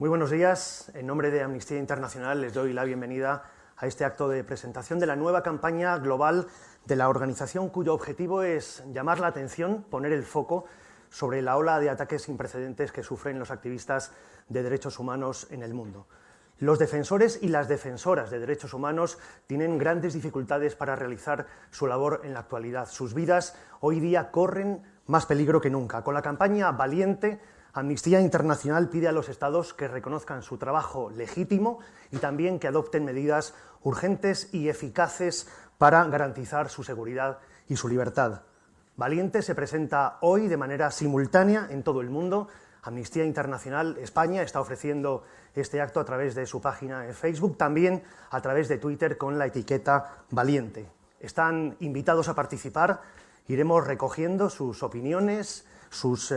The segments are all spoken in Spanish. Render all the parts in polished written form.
Muy buenos días. En nombre de Amnistía Internacional les doy la bienvenida a este acto de presentación de la nueva campaña global de la organización, cuyo objetivo es llamar la atención, poner el foco sobre la ola de ataques sin precedentes que sufren los activistas de derechos humanos en el mundo. Los defensores y las defensoras de derechos humanos tienen grandes dificultades para realizar su labor en la actualidad. Sus vidas hoy día corren más peligro que nunca. Con la campaña Valiente, Amnistía Internacional pide a los Estados que reconozcan su trabajo legítimo y también que adopten medidas urgentes y eficaces para garantizar su seguridad y su libertad. Valiente se presenta hoy de manera simultánea en todo el mundo. Amnistía Internacional España está ofreciendo este acto a través de su página en Facebook, también a través de Twitter con la etiqueta Valiente. Están invitados a participar, iremos recogiendo sus opiniones, sus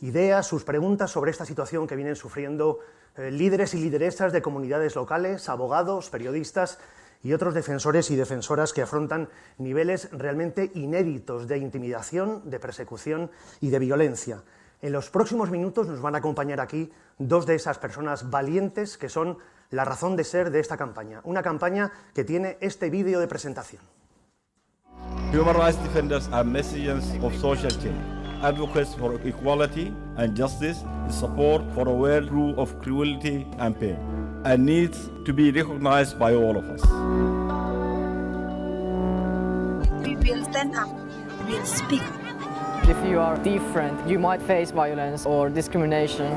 ideas, sus preguntas sobre esta situación que vienen sufriendo líderes y lideresas de comunidades locales, abogados, periodistas y otros defensores y defensoras que afrontan niveles realmente inéditos de intimidación, de persecución y de violencia. En los próximos minutos nos van a acompañar aquí dos de esas personas valientes que son la razón de ser de esta campaña. Una campaña que tiene este vídeo de presentación. Human rights defenders are messengers of social change, advocates for equality and justice, support for a world free of cruelty and pain, and needs to be recognized by all of us. We will stand up, we will speak. If you are different, you might face violence or discrimination.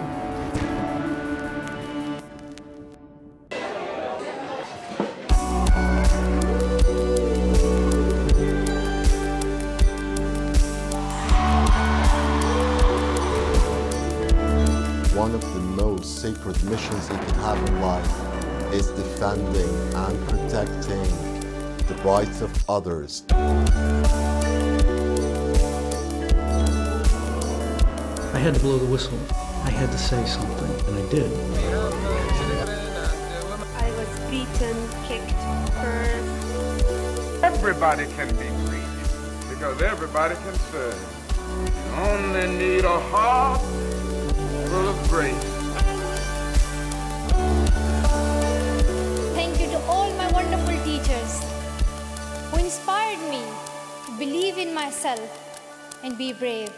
One of the most sacred missions you can have in life is defending and protecting the rights of others. I had to blow the whistle. I had to say something, and I did. I was beaten, kicked, hurt. Everybody can be greedy because everybody can serve. You only need a heart full of grace. Thank you to all my wonderful teachers who inspired me to believe in myself and be brave.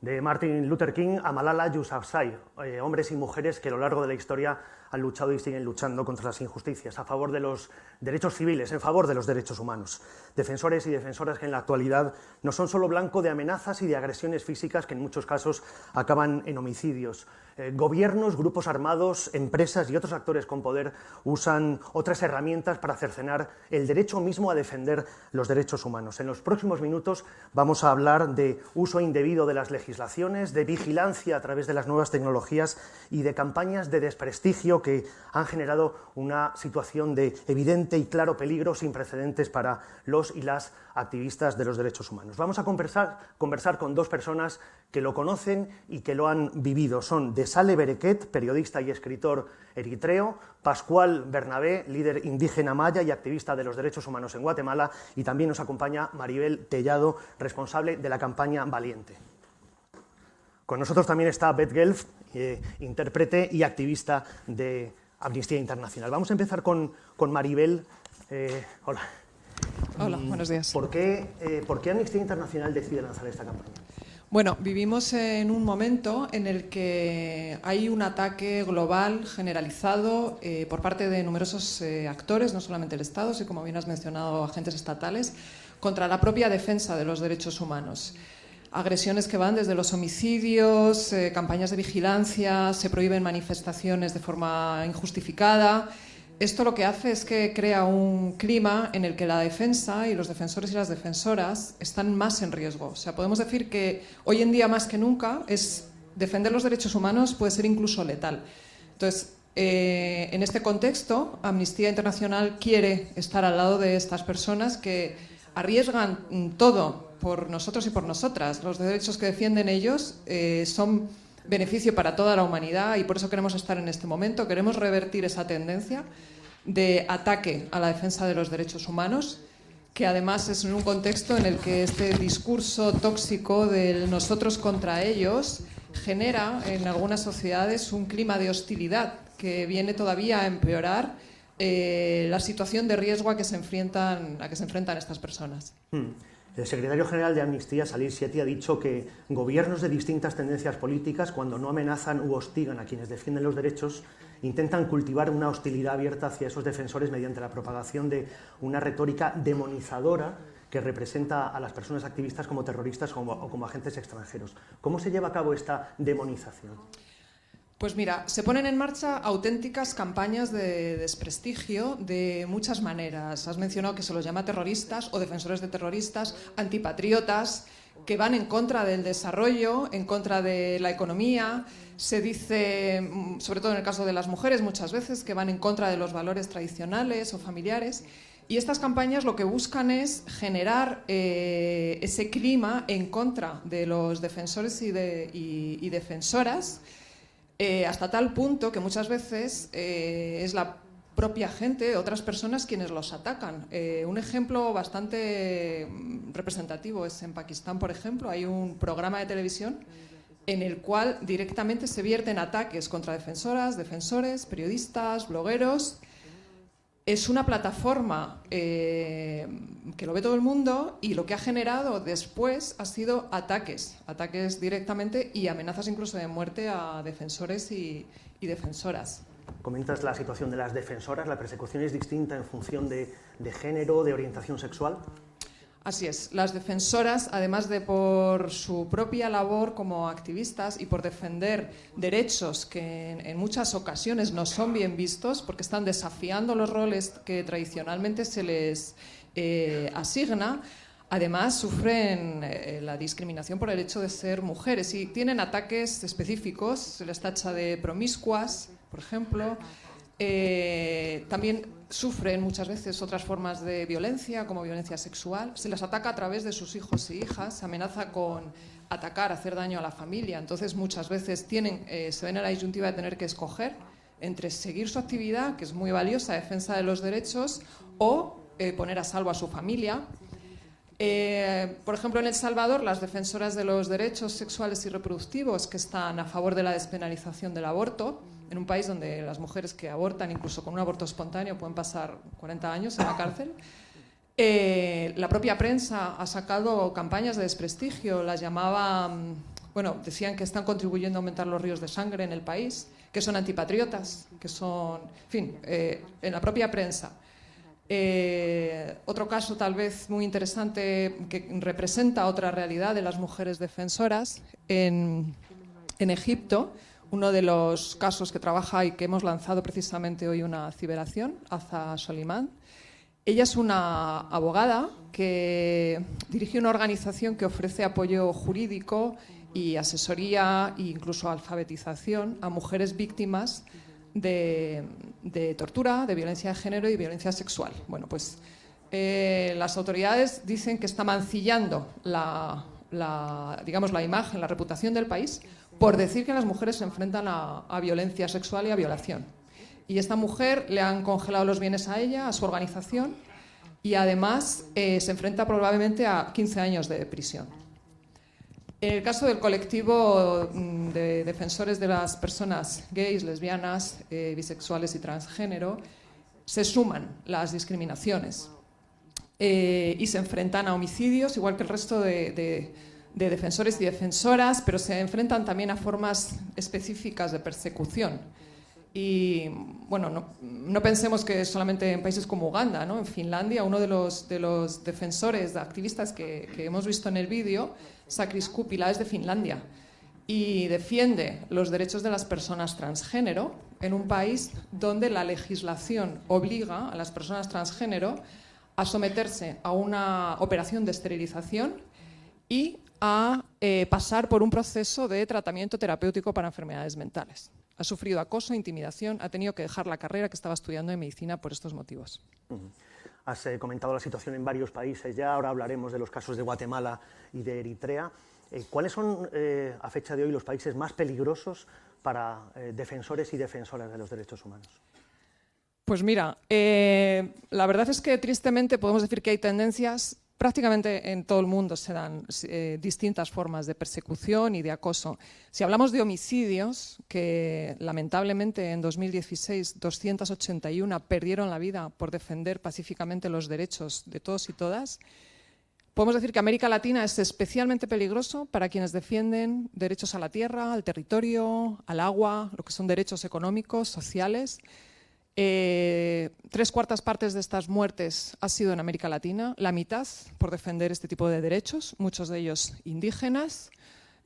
De Martin Luther King a Malala Yousafzai, hombres y mujeres que a lo largo de la historia han luchado y siguen luchando contra las injusticias, a favor de los derechos civiles, en favor de los derechos humanos. Defensores y defensoras que en la actualidad no son solo blanco de amenazas y de agresiones físicas que en muchos casos acaban en homicidios. Gobiernos, grupos armados, empresas y otros actores con poder usan otras herramientas para cercenar el derecho mismo a defender los derechos humanos. En los próximos minutos vamos a hablar de uso indebido de las legislaciones, de vigilancia a través de las nuevas tecnologías y de campañas de desprestigio que han generado una situación de evidente y claro peligro sin precedentes para los y las activistas de los derechos humanos. Vamos a conversar con dos personas que lo conocen y que lo han vivido. Son Desale Bereket, periodista y escritor eritreo, Pascual Bernabé, líder indígena maya y activista de los derechos humanos en Guatemala, y también nos acompaña Maribel Tellado, responsable de la campaña Valiente. Con nosotros también está Beth Gelf, intérprete y activista de Amnistía Internacional. Vamos a empezar con Maribel. Hola. Hola, buenos días. ¿Por qué Amnistía Internacional decide lanzar esta campaña? Bueno, vivimos en un momento en el que hay un ataque global generalizado por parte de numerosos actores, no solamente el Estado, sino, como bien has mencionado, agentes estatales, contra la propia defensa de los derechos humanos. Agresiones que van desde los homicidios, campañas de vigilancia, se prohíben manifestaciones de forma injustificada. Esto lo que hace es que crea un clima en el que la defensa y los defensores y las defensoras están más en riesgo. O sea, podemos decir que hoy en día más que nunca defender los derechos humanos puede ser incluso letal. Entonces, en este contexto, Amnistía Internacional quiere estar al lado de estas personas que arriesgan todo por nosotros y por nosotras. Los derechos que defienden ellos son beneficio para toda la humanidad y por eso queremos estar en este momento. Queremos revertir esa tendencia de ataque a la defensa de los derechos humanos, que además es en un contexto en el que este discurso tóxico del nosotros contra ellos genera en algunas sociedades un clima de hostilidad que viene todavía a empeorar la situación de riesgo a que se enfrentan estas personas. El secretario general de Amnistía, Salih Sethi, ha dicho que gobiernos de distintas tendencias políticas, cuando no amenazan u hostigan a quienes defienden los derechos, intentan cultivar una hostilidad abierta hacia esos defensores mediante la propagación de una retórica demonizadora que representa a las personas activistas como terroristas o como agentes extranjeros. ¿Cómo se lleva a cabo esta demonización? Pues mira, se ponen en marcha auténticas campañas de desprestigio de muchas maneras. Has mencionado que se los llama terroristas o defensores de terroristas, antipatriotas, que van en contra del desarrollo, en contra de la economía. Se dice, sobre todo en el caso de las mujeres, muchas veces, que van en contra de los valores tradicionales o familiares. Y estas campañas lo que buscan es generar ese clima en contra de los defensores y defensoras, hasta tal punto que muchas veces es la propia gente, otras personas, quienes los atacan. Un ejemplo bastante representativo es en Pakistán, por ejemplo. Hay un programa de televisión en el cual directamente se vierten ataques contra defensoras, defensores, periodistas, blogueros. Es una plataforma que lo ve todo el mundo y lo que ha generado después ha sido ataques directamente y amenazas incluso de muerte a defensores y defensoras. Comentas la situación de las defensoras, ¿la persecución es distinta en función de género, de orientación sexual? Así es, las defensoras, además de por su propia labor como activistas y por defender derechos que en muchas ocasiones no son bien vistos, porque están desafiando los roles que tradicionalmente se les asigna, además sufren la discriminación por el hecho de ser mujeres y tienen ataques específicos, se les tacha de promiscuas, por ejemplo. También sufren muchas veces otras formas de violencia, como violencia sexual. Se les ataca a través de sus hijos y hijas, se amenaza con atacar, hacer daño a la familia. Entonces muchas veces se ven en la disyuntiva de tener que escoger entre seguir su actividad, que es muy valiosa, defensa de los derechos, o poner a salvo a su familia. Por ejemplo, en El Salvador, las defensoras de los derechos sexuales y reproductivos, que están a favor de la despenalización del aborto, en un país donde las mujeres que abortan, incluso con un aborto espontáneo, pueden pasar 40 años en la cárcel. La propia prensa ha sacado campañas de desprestigio, las llamaban, decían que están contribuyendo a aumentar los ríos de sangre en el país, que son antipatriotas, que son, en la propia prensa. Otro caso tal vez muy interesante que representa otra realidad de las mujeres defensoras en Egipto. Uno de los casos que trabaja y que hemos lanzado precisamente hoy una ciberación, Aza Soliman. Ella es una abogada que dirige una organización que ofrece apoyo jurídico y asesoría e incluso alfabetización a mujeres víctimas de tortura, de violencia de género y violencia sexual. Bueno, pues las autoridades dicen que está mancillando la imagen, la reputación del país por decir que las mujeres se enfrentan a violencia sexual y a violación. Y esta mujer le han congelado los bienes a ella, a su organización, y además se enfrenta probablemente a 15 años de prisión. En el caso del colectivo de defensores de las personas gays, lesbianas, bisexuales y transgénero, se suman las discriminaciones y se enfrentan a homicidios, igual que el resto de defensores y defensoras, pero se enfrentan también a formas específicas de persecución. Y no pensemos que solamente en países como Uganda, ¿no? En Finlandia, uno de los defensores, de activistas que hemos visto en el vídeo, Sakris Kupila, es de Finlandia y defiende los derechos de las personas transgénero en un país donde la legislación obliga a las personas transgénero a someterse a una operación de esterilización y a pasar por un proceso de tratamiento terapéutico para enfermedades mentales. Ha sufrido acoso, intimidación, ha tenido que dejar la carrera que estaba estudiando en medicina por estos motivos. Has comentado la situación en varios países ya, ahora hablaremos de los casos de Guatemala y de Eritrea. ¿Cuáles son, a fecha de hoy, los países más peligrosos para defensores y defensoras de los derechos humanos? Pues mira, la verdad es que tristemente podemos decir que hay tendencias. Prácticamente en todo el mundo se dan distintas formas de persecución y de acoso. Si hablamos de homicidios, que lamentablemente en 2016 281 perdieron la vida por defender pacíficamente los derechos de todos y todas, podemos decir que América Latina es especialmente peligroso para quienes defienden derechos a la tierra, al territorio, al agua, lo que son derechos económicos, sociales. 3/4 partes de estas muertes ha sido en América Latina, la mitad por defender este tipo de derechos, muchos de ellos indígenas.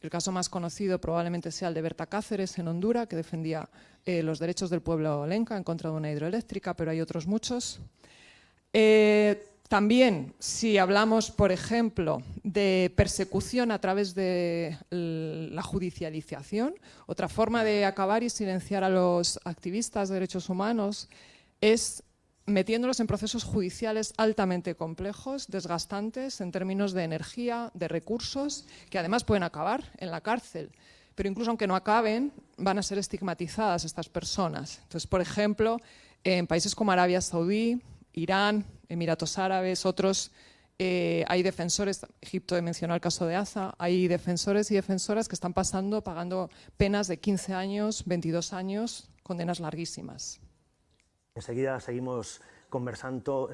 El caso más conocido probablemente sea el de Berta Cáceres en Honduras, que defendía los derechos del pueblo lenca en contra de una hidroeléctrica, pero hay otros muchos. También, si hablamos, por ejemplo, de persecución a través de la judicialización, otra forma de acabar y silenciar a los activistas de derechos humanos es metiéndolos en procesos judiciales altamente complejos, desgastantes en términos de energía, de recursos, que además pueden acabar en la cárcel. Pero incluso aunque no acaben, van a ser estigmatizadas estas personas. Entonces, por ejemplo, en países como Arabia Saudí, Irán, Emiratos Árabes, otros, hay defensores, Egipto he mencionado el caso de Aza, hay defensores y defensoras que están pagando penas de 15 años, 22 años, condenas larguísimas. Enseguida seguimos conversando.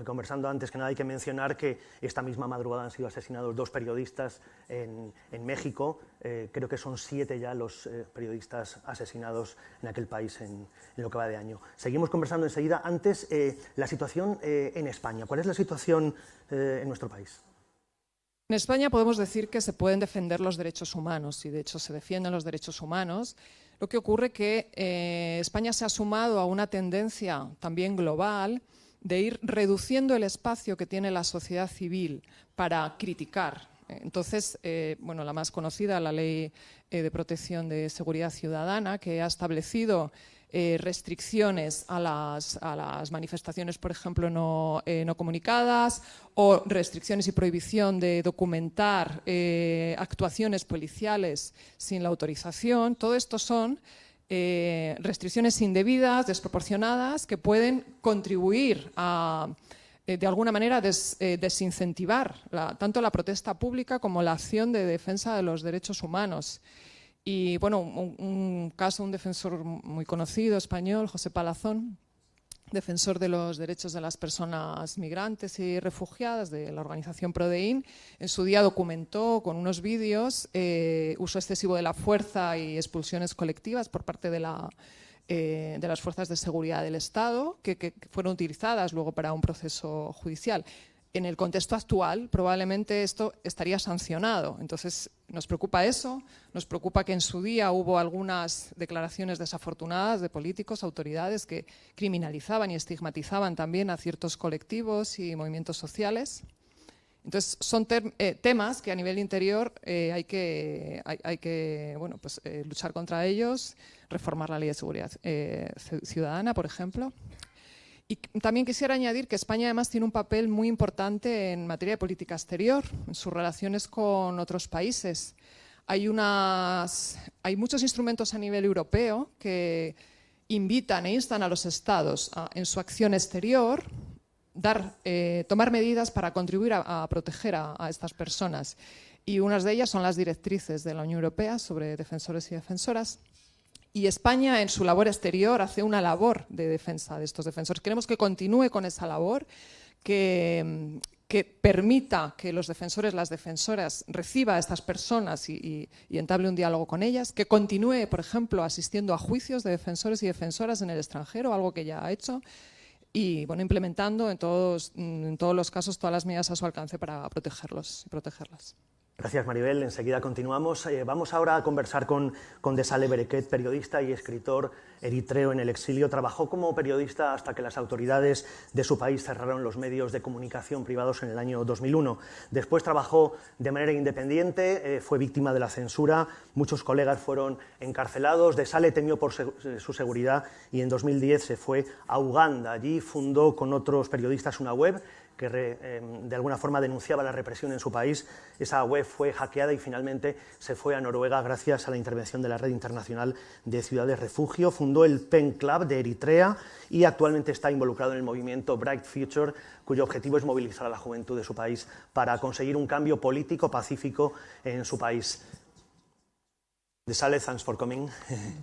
Antes que nada hay que mencionar que esta misma madrugada han sido asesinados 2 periodistas en México. Creo que son 7 ya los periodistas asesinados en aquel país en lo que va de año. Seguimos conversando enseguida. Antes, la situación en España. ¿Cuál es la situación en nuestro país? En España podemos decir que se pueden defender los derechos humanos y de hecho se defienden los derechos humanos. Lo que ocurre es que España se ha sumado a una tendencia también global de ir reduciendo el espacio que tiene la sociedad civil para criticar. Entonces, bueno, la más conocida, la Ley de Protección de Seguridad Ciudadana, que ha establecido restricciones a las manifestaciones, por ejemplo, no comunicadas, o restricciones y prohibición de documentar actuaciones policiales sin la autorización. Todo esto son restricciones indebidas, desproporcionadas, que pueden contribuir a, de alguna manera, desincentivar tanto la protesta pública como la acción de defensa de los derechos humanos. Y bueno, un caso, un defensor muy conocido español, José Palazón, defensor de los derechos de las personas migrantes y refugiadas de la organización Prodein, en su día documentó con unos vídeos uso excesivo de la fuerza y expulsiones colectivas por parte de las fuerzas de seguridad del Estado que fueron utilizadas luego para un proceso judicial. En el contexto actual, probablemente esto estaría sancionado. Entonces, nos preocupa eso, nos preocupa que en su día hubo algunas declaraciones desafortunadas de políticos, autoridades que criminalizaban y estigmatizaban también a ciertos colectivos y movimientos sociales. Entonces, son temas que a nivel interior hay que bueno, pues, luchar contra ellos, reformar la Ley de Seguridad Ciudadana, por ejemplo. Y también quisiera añadir que España además tiene un papel muy importante en materia de política exterior, en sus relaciones con otros países. Hay muchos instrumentos a nivel europeo que invitan e instan a los estados en su acción exterior tomar medidas para contribuir a proteger a estas personas. Y unas de ellas son las directrices de la Unión Europea sobre defensores y defensoras. Y España, en su labor exterior, hace una labor de defensa de estos defensores. Queremos que continúe con esa labor, que permita que los defensores, las defensoras, reciba a estas personas y entable un diálogo con ellas, que continúe, por ejemplo, asistiendo a juicios de defensores y defensoras en el extranjero, algo que ya ha hecho, y bueno, implementando en todos los casos todas las medidas a su alcance para protegerlos y protegerlas. Gracias, Maribel. Enseguida continuamos. Vamos ahora a conversar con Desale Bereket, periodista y escritor eritreo en el exilio. Trabajó como periodista hasta que las autoridades de su país cerraron los medios de comunicación privados en el año 2001. Después trabajó de manera independiente, fue víctima de la censura, muchos colegas fueron encarcelados. Desale temió por su seguridad y en 2010 se fue a Uganda. Allí fundó con otros periodistas una web que de alguna forma denunciaba la represión en su país. Esa web fue hackeada y finalmente se fue a Noruega gracias a la intervención de la Red Internacional de Ciudades Refugio. Fundó el Pen Club de Eritrea y actualmente está involucrado en el movimiento Bright Future, cuyo objetivo es movilizar a la juventud de su país para conseguir un cambio político pacífico en su país. Desale, thanks for coming.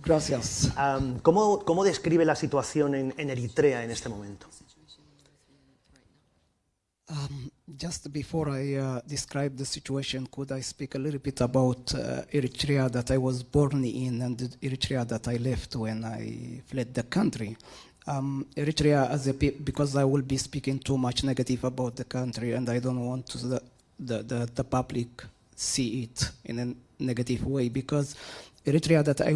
Gracias. ¿Cómo describe la situación en Eritrea en este momento? Just before I describe the situation, could I speak a little bit about Eritrea that I was born in and Eritrea that I left when I fled the country? Eritrea, because I will be speaking too much negative about the country and I don't want the public see it in a negative way, because Eritrea that I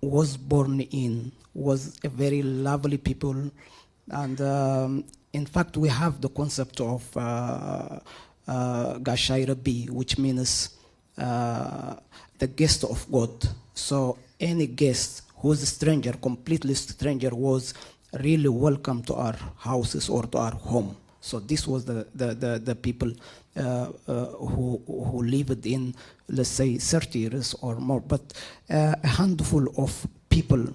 was born in was a very lovely people, and in fact we have the concept of Gashai Rabbi, which means the guest of God. So any guest who's a stranger, completely stranger, was really welcome to our houses or to our home. So this was the people who lived in, let's say, 30 years or more. But a handful of people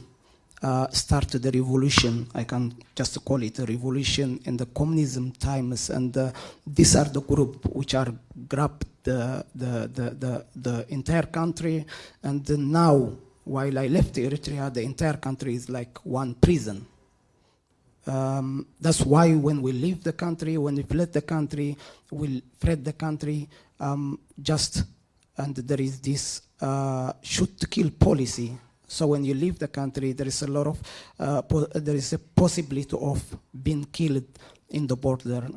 started the revolution. I can just call it a revolution in the communism times, and these are the group which are grabbed the entire country. And now, while I left Eritrea, the entire country is like one prison. That's why when we leave the country, when we fled the country, and there is this shoot to kill policy. So when you leave the country, there is a lot of, there is a possibility of being killed in the border.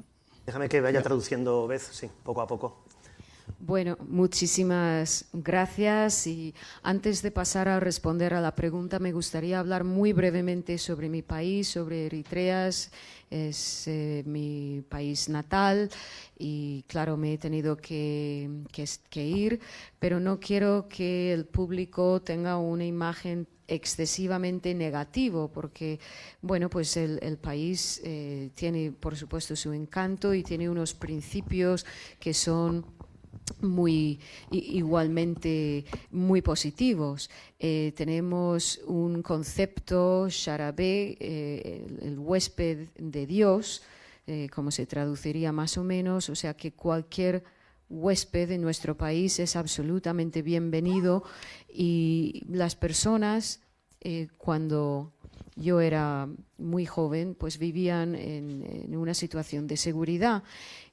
Déjame que vaya traduciendo, Beth, sí, poco a poco. Bueno, muchísimas gracias, y antes de pasar a responder a la pregunta me gustaría hablar muy brevemente sobre mi país, sobre Eritrea. Es mi país natal y claro, me he tenido que ir, pero no quiero que el público tenga una imagen excesivamente negativo, porque bueno, pues el país tiene por supuesto su encanto y tiene unos principios que son igualmente muy positivos. Tenemos un concepto, Sharabé, el huésped de Dios, como se traduciría más o menos, o sea que cualquier huésped en nuestro país es absolutamente bienvenido, y las personas cuando yo era muy joven, pues vivían en una situación de seguridad,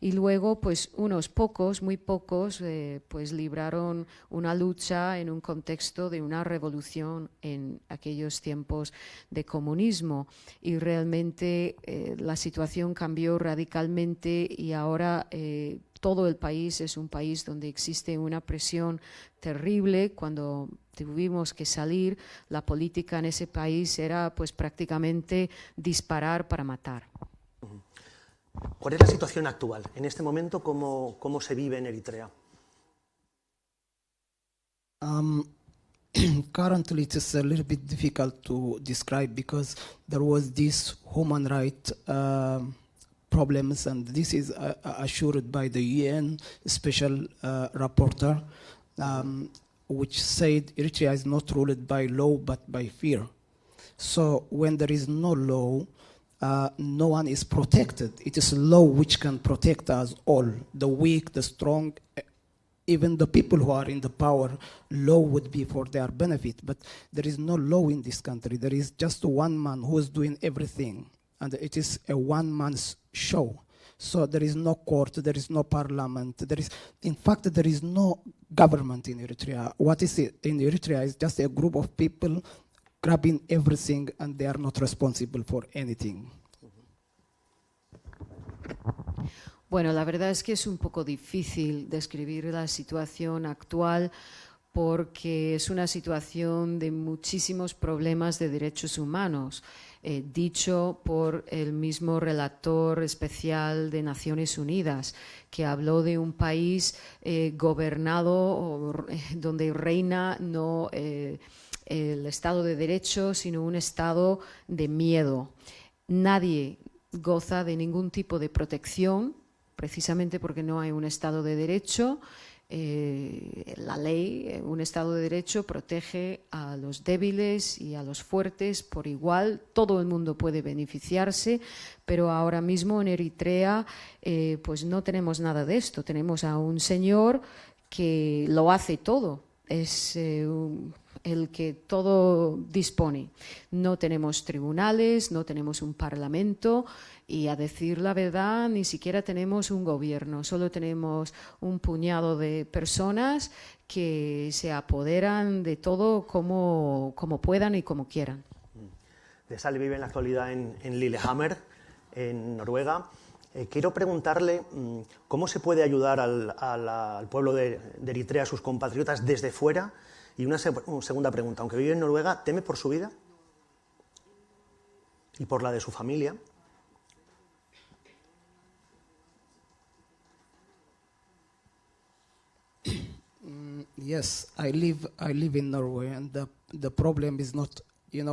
y luego pues unos pocos, muy pocos, pues libraron una lucha en un contexto de una revolución en aquellos tiempos de comunismo, y realmente la situación cambió radicalmente, y ahora todo el país es un país donde existe una presión terrible. Cuando tuvimos que salir, la política en ese país era pues prácticamente disparar para matar. ¿Cuál es la situación actual? En este momento, ¿cómo se vive en Eritrea? Currently, it is a little bit difficult to describe because there was this human rights problems, and this is assured by the UN special rapporteur, which said Eritrea is not ruled by law but by fear. So when there is no law, no one is protected. It is law which can protect us all, the weak, the strong, even the people who are in the power. Law would be for their benefit, but there is no law in this country. There is just one man who is doing everything, and it is a one-man's show. So there is no court, there is no parliament, in fact, there is no government in Eritrea. What is it in Eritrea is just a group of people grabbing everything, and they are not responsible for anything. Bueno, la verdad es que es un poco difícil describir la situación actual, porque es una situación de muchísimos problemas de derechos humanos, dicho por el mismo relator especial de Naciones Unidas, que habló de un país gobernado donde reina no el Estado de Derecho, sino un estado de miedo. Nadie goza de ningún tipo de protección precisamente porque no hay un Estado de Derecho. La ley, un Estado de Derecho protege a los débiles y a los fuertes por igual. Todo el mundo puede beneficiarse, pero ahora mismo en Eritrea pues no tenemos nada de esto. Tenemos a un señor que lo hace todo. Es el que todo dispone. No tenemos tribunales, no tenemos un parlamento y, a decir la verdad, ni siquiera tenemos un gobierno. Solo tenemos un puñado de personas que se apoderan de todo como puedan y como quieran. De Sally vive en la actualidad en Lillehammer, en Noruega. Quiero preguntarle cómo se puede ayudar al pueblo de Eritrea, a sus compatriotas, desde fuera. Y una segunda pregunta, aunque vive en Noruega, ¿teme por su vida y por la de su familia? Yes, I live in Norway, and the problem is not,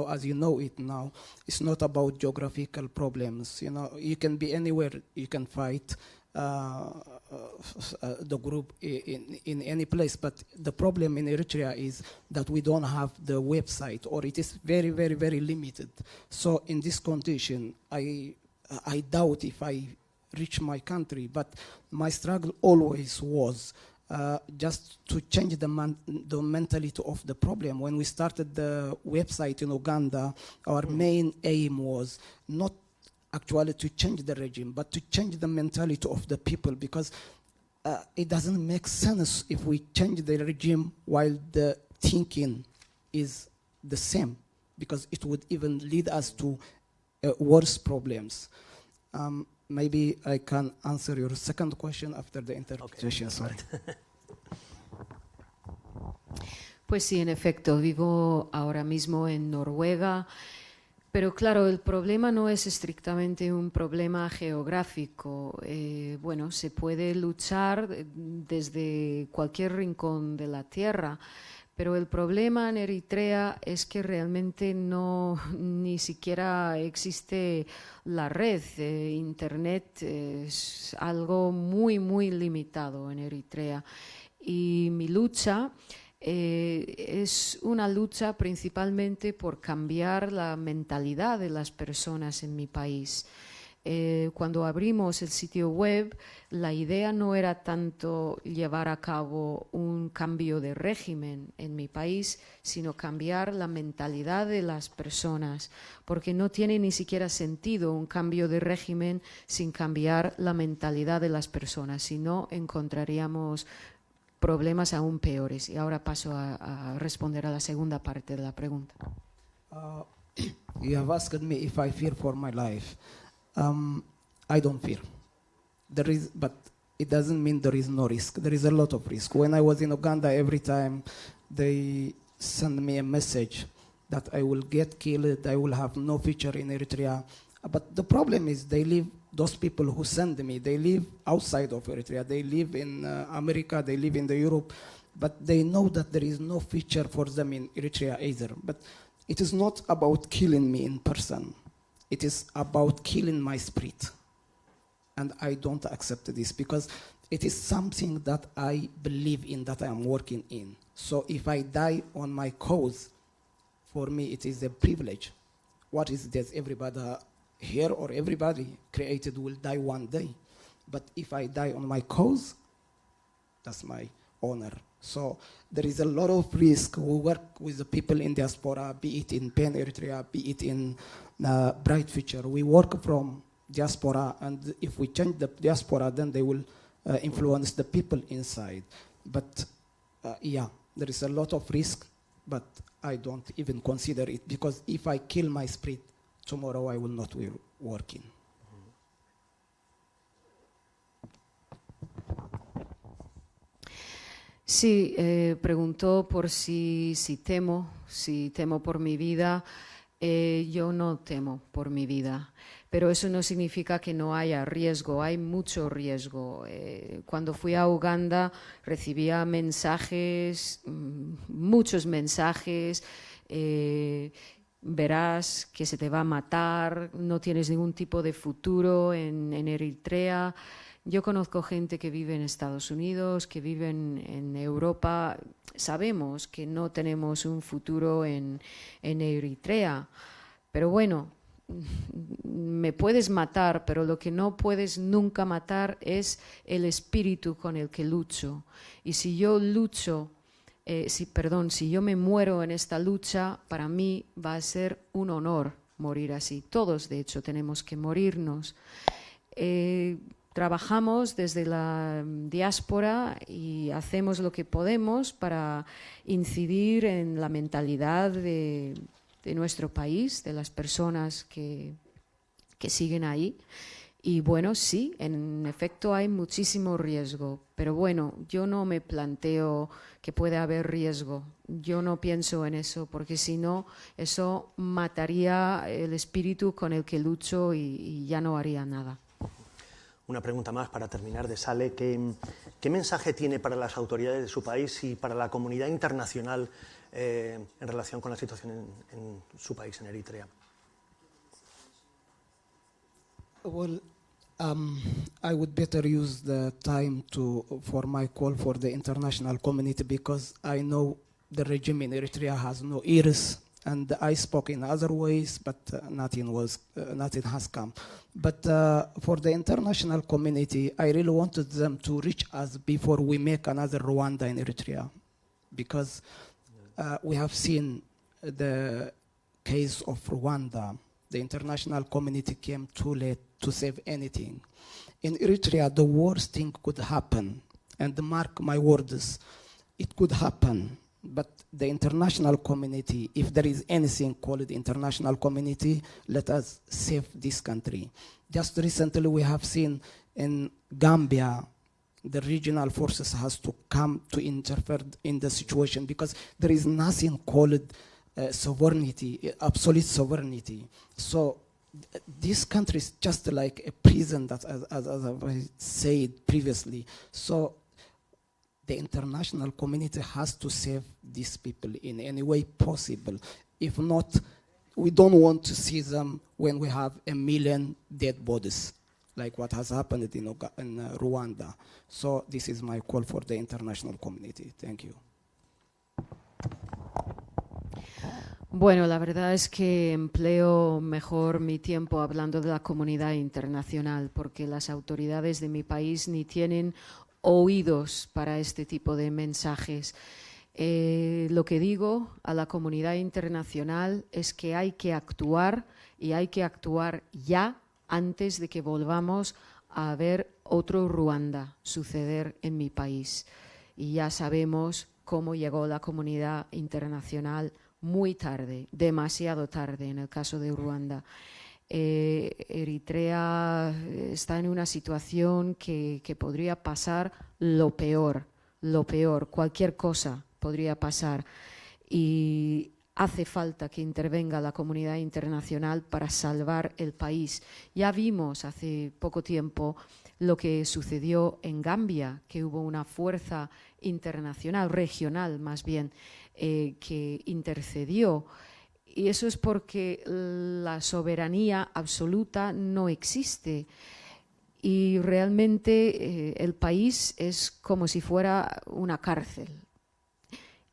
as you know it now, it's not about geographical problems. You can be anywhere, you can fight the group in any place, but the problem in Eritrea is that we don't have the website, or it is very, very, very limited. So in this condition, I doubt if I reach my country, but my struggle always was just to change the mentality of the problem. When we started the website in Uganda, our main aim was not actually to change the regime, but to change the mentality of the people, because it doesn't make sense if we change the regime while the thinking is the same, because it would even lead us to worse problems. Maybe I can answer your second question after the interpretation. Okay. Sorry. Pues sí, en efecto, vivo ahora mismo en Noruega, pero claro, el problema no es estrictamente un problema geográfico. Bueno, se puede luchar desde cualquier rincón de la tierra, pero el problema en Eritrea es que realmente ni siquiera existe la red. Internet es algo muy, muy limitado en Eritrea. Y mi lucha es una lucha principalmente por cambiar la mentalidad de las personas en mi país. Cuando abrimos el sitio web, la idea no era tanto llevar a cabo un cambio de régimen en mi país, sino cambiar la mentalidad de las personas, porque no tiene ni siquiera sentido un cambio de régimen sin cambiar la mentalidad de las personas, si no encontraríamos problemas aún peores. Y ahora paso a responder a la segunda parte de la pregunta. You have asked me if I fear for my life. I don't fear. But it doesn't mean there is no risk. There is a lot of risk. When I was in Uganda, every time they send me a message that I will get killed, I will have no future in Eritrea. But the problem is those people who send me, they live outside of Eritrea. They live in America, they live in Europe, but they know that there is no future for them in Eritrea either. But it is not about killing me in person. It is about killing my spirit. And I don't accept this, because it is something that I believe in, that I am working in. So if I die on my cause, for me it is a privilege. What is this? Everybody here or everybody created will die one day. But if I die on my cause, that's my honor. So there is a lot of risk. We work with the people in diaspora, be it in PEN Eritrea, be it in Bright Future. We work from diaspora, and if we change the diaspora, then they will influence the people inside. But yeah, there is a lot of risk, but I don't even consider it, because if I kill my spirit, tomorrow I will not be working. Sí, preguntó por si temo por mi vida. Yo no temo por mi vida, pero eso no significa que no haya riesgo. Hay mucho riesgo. Cuando fui a Uganda recibía mensajes, muchos mensajes. Verás que se te va a matar, no tienes ningún tipo de futuro en Eritrea. Yo conozco gente que vive en Estados Unidos, que vive en Europa. Sabemos que no tenemos un futuro en Eritrea, pero bueno, me puedes matar, pero lo que no puedes nunca matar es el espíritu con el que lucho. Y si yo lucho, si yo me muero en esta lucha, para mí va a ser un honor morir así. Todos, de hecho, tenemos que morirnos. Trabajamos desde la diáspora y hacemos lo que podemos para incidir en la mentalidad de nuestro país, de las personas que siguen ahí. Y bueno, sí, en efecto hay muchísimo riesgo, pero bueno, yo no me planteo que puede haber riesgo. Yo no pienso en eso, porque si no, eso mataría el espíritu con el que lucho y ya no haría nada. Una pregunta más para terminar, de Sale. ¿Qué mensaje tiene para las autoridades de su país y para la comunidad internacional en relación con la situación en su país, en Eritrea? Well, I would better use the time for my call for the international community, because I know the regime in Eritrea has no ears, and I spoke in other ways, but nothing has come. But for the international community, I really wanted them to reach us before we make another Rwanda in Eritrea, because we have seen the case of Rwanda. The international community came too late to save anything. In Eritrea, the worst thing could happen, and mark my words, it could happen. But the international community, if there is anything called the international community, let us save this country. Just recently we have seen in Gambia, the regional forces has to come to interfere in the situation, because there is nothing called sovereignty, absolute sovereignty. So this country is just like a prison, that, as I said previously. So the international community has to save these people in any way possible. If not, we don't want to see them when we have 1 million dead bodies, like what has happened in Rwanda. So this is my call for the international community. Thank you. Bueno, la verdad es que empleo mejor mi tiempo hablando de la comunidad internacional, porque las autoridades de mi país ni tienen oídos para este tipo de mensajes. Lo que digo a la comunidad internacional es que hay que actuar, y hay que actuar ya, antes de que volvamos a ver otro Ruanda suceder en mi país. Y ya sabemos cómo llegó la comunidad internacional muy tarde, demasiado tarde en el caso de Ruanda. Eritrea está en una situación que podría pasar lo peor, cualquier cosa podría pasar, y hace falta que intervenga la comunidad internacional para salvar el país. Ya vimos hace poco tiempo lo que sucedió en Gambia, que hubo una fuerza internacional, regional más bien, que intercedió. Y eso es porque la soberanía absoluta no existe. Y realmente el país es como si fuera una cárcel.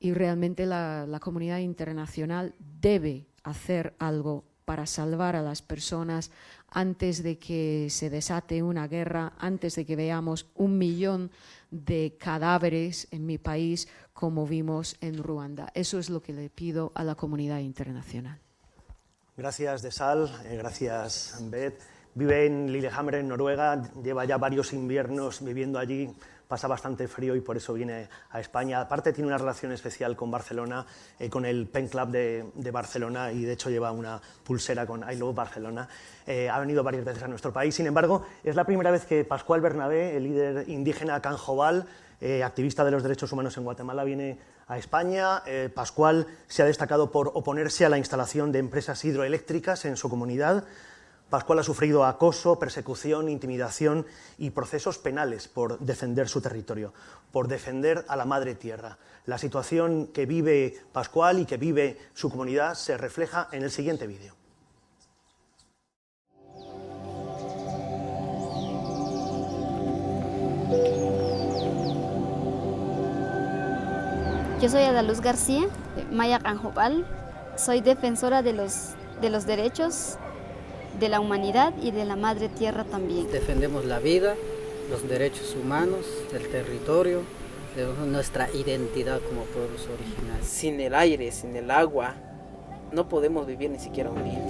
Y realmente la comunidad internacional debe hacer algo para salvar a las personas antes de que se desate una guerra, antes de que veamos 1 millón de cadáveres en mi país como vimos en Ruanda. Eso es lo que le pido a la comunidad internacional. Gracias, Desal. Gracias, Beth. Vive en Lillehammer, en Noruega. Lleva ya varios inviernos viviendo allí. Pasa bastante frío y por eso viene a España. Aparte tiene una relación especial con Barcelona, con el Pen Club de Barcelona, y de hecho lleva una pulsera con I Love Barcelona. Ha venido varias veces a nuestro país. Sin embargo, es la primera vez que Pascual Bernabé, el líder indígena Canjobal, activista de los derechos humanos en Guatemala, viene a España. Pascual se ha destacado por oponerse a la instalación de empresas hidroeléctricas en su comunidad. Pascual ha sufrido acoso, persecución, intimidación y procesos penales por defender su territorio, por defender a la madre tierra. La situación que vive Pascual y que vive su comunidad se refleja en el siguiente vídeo. Yo soy Adaluz García, Maya Canjopal. Soy defensora de los derechos de la humanidad y de la madre tierra también. Defendemos la vida, los derechos humanos, el territorio, nuestra identidad como pueblos originarios. Sin el aire, sin el agua, no podemos vivir ni siquiera un día.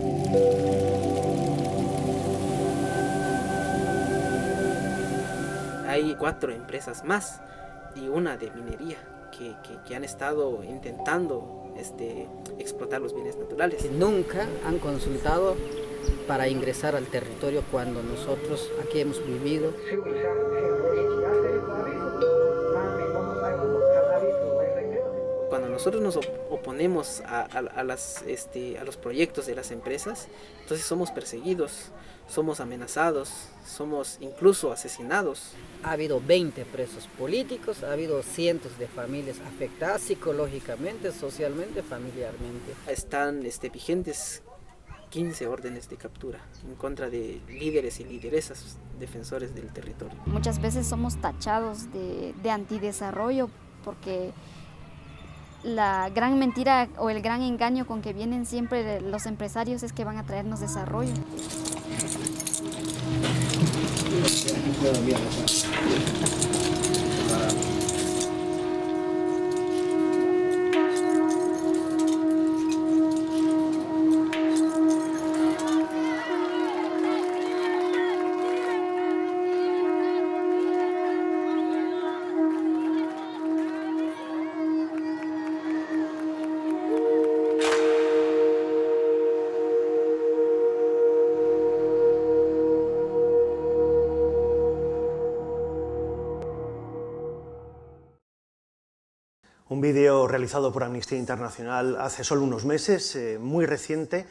Hay 4 empresas más y una de minería que han estado intentando explotar los bienes naturales. Nunca han consultado para ingresar al territorio cuando nosotros aquí hemos vivido. Cuando nosotros nos oponemos a los proyectos de las empresas, entonces somos perseguidos, somos amenazados, somos incluso asesinados. Ha habido 20 presos políticos, ha habido cientos de familias afectadas psicológicamente, socialmente, familiarmente. Están vigentes 15 órdenes de captura en contra de líderes y lideresas defensores del territorio. Muchas veces somos tachados de antidesarrollo porque la gran mentira o el gran engaño con que vienen siempre los empresarios es que van a traernos desarrollo. Un vídeo realizado por Amnistía Internacional hace solo unos meses, muy reciente.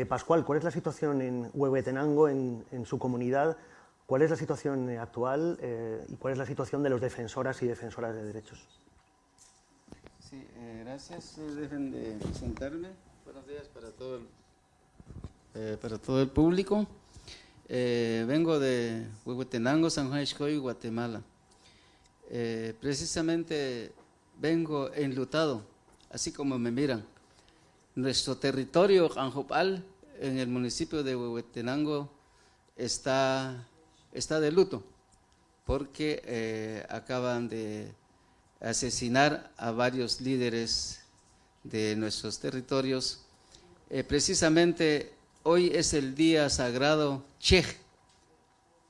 Pascual, ¿cuál es la situación en Huehuetenango, en su comunidad? ¿Cuál es la situación actual y cuál es la situación de los defensoras y defensoras de derechos? Sí, gracias. Dejen de presentarme. Buenos días para todo el público. Vengo de Huehuetenango, San Juan Ixcoy, Guatemala. Precisamente vengo enlutado, así como me miran. Nuestro territorio, Canjopal, en el municipio de Huehuetenango, está de luto, porque acaban de asesinar a varios líderes de nuestros territorios. Precisamente hoy es el día sagrado Chej,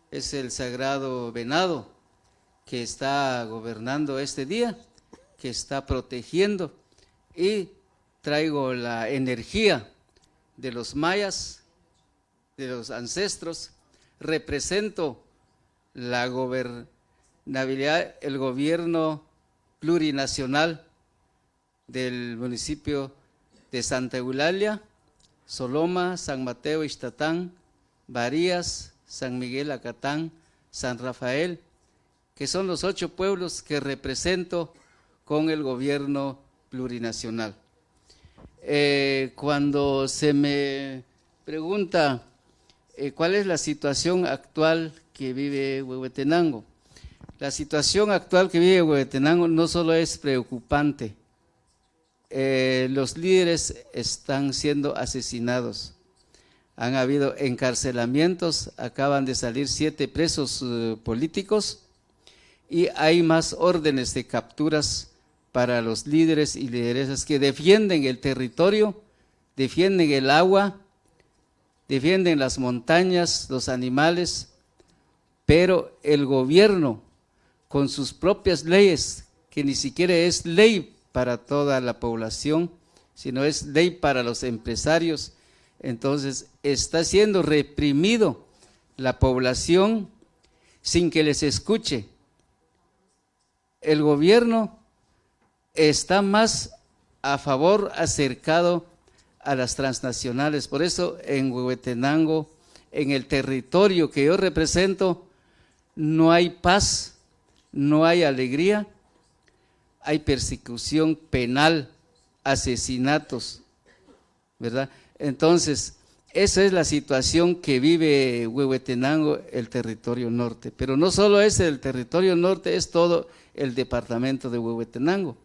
es el sagrado venado que está gobernando este día, que está protegiendo, y traigo la energía de los mayas, de los ancestros, represento la gobernabilidad, el gobierno plurinacional del municipio de Santa Eulalia, Soloma, San Mateo, Ixtatán, Varías, San Miguel, Acatán, San Rafael, que son los 8 pueblos que represento con el gobierno plurinacional. Cuando se me pregunta cuál es la situación actual que vive Huehuetenango, la situación actual que vive Huehuetenango no solo es preocupante, los líderes están siendo asesinados, han habido encarcelamientos, acaban de salir 7 presos políticos y hay más órdenes de capturas para los líderes y lideresas que defienden el territorio, defienden el agua, defienden las montañas, los animales, pero el gobierno con sus propias leyes, que ni siquiera es ley para toda la población, sino es ley para los empresarios, entonces está siendo reprimido la población sin que les escuche. El gobierno está más a favor, acercado a las transnacionales. Por eso en Huehuetenango, en el territorio que yo represento, no hay paz, no hay alegría, hay persecución penal, asesinatos, ¿verdad? Entonces, esa es la situación que vive Huehuetenango, el territorio norte. Pero no solo es el territorio norte, es todo el departamento de Huehuetenango.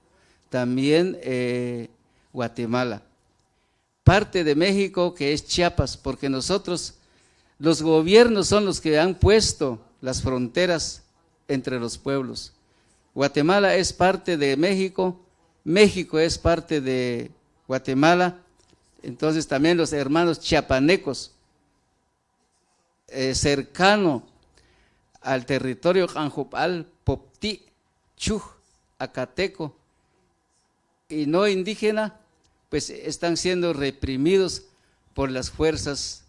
También Guatemala. Parte de México que es Chiapas, porque nosotros, los gobiernos son los que han puesto las fronteras entre los pueblos. Guatemala es parte de México, México es parte de Guatemala. Entonces también los hermanos chiapanecos, cercano al territorio Janjopal, Poptí, Chuj, Acateco y no indígena, pues están siendo reprimidos por las fuerzas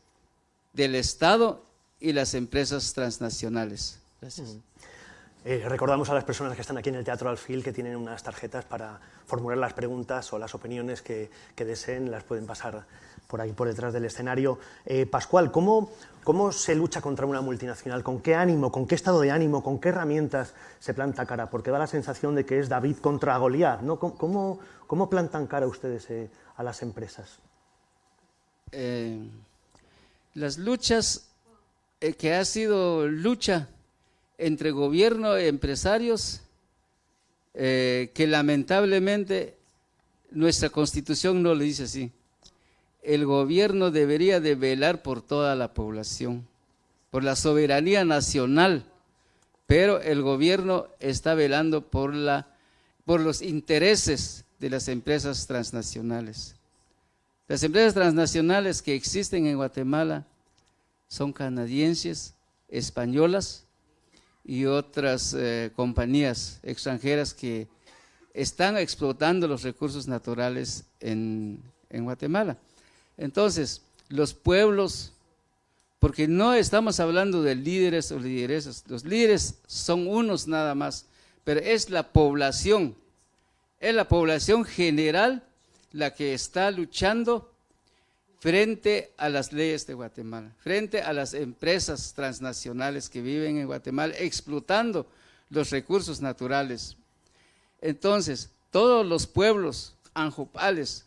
del Estado y las empresas transnacionales. Gracias. Recordamos a las personas que están aquí en el Teatro Alfil que tienen unas tarjetas para formular las preguntas o las opiniones que deseen, las pueden pasar por ahí, por detrás del escenario. Pascual, ¿cómo se lucha contra una multinacional? ¿Con qué ánimo, con qué estado de ánimo, con qué herramientas se planta cara? Porque da la sensación de que es David contra Goliat, ¿no? ¿Cómo plantan cara ustedes a las empresas? Las luchas que ha sido lucha entre gobierno y empresarios, que lamentablemente nuestra Constitución no lo dice así. El gobierno debería de velar por toda la población, por la soberanía nacional, pero el gobierno está velando por los intereses de las empresas transnacionales. Las empresas transnacionales que existen en Guatemala son canadienses, españolas y otras compañías extranjeras que están explotando los recursos naturales en Guatemala. Entonces, los pueblos, porque no estamos hablando de líderes o lideresas, los líderes son unos nada más, pero es la población general la que está luchando frente a las leyes de Guatemala, frente a las empresas transnacionales que viven en Guatemala, explotando los recursos naturales. Entonces, todos los pueblos anjopales,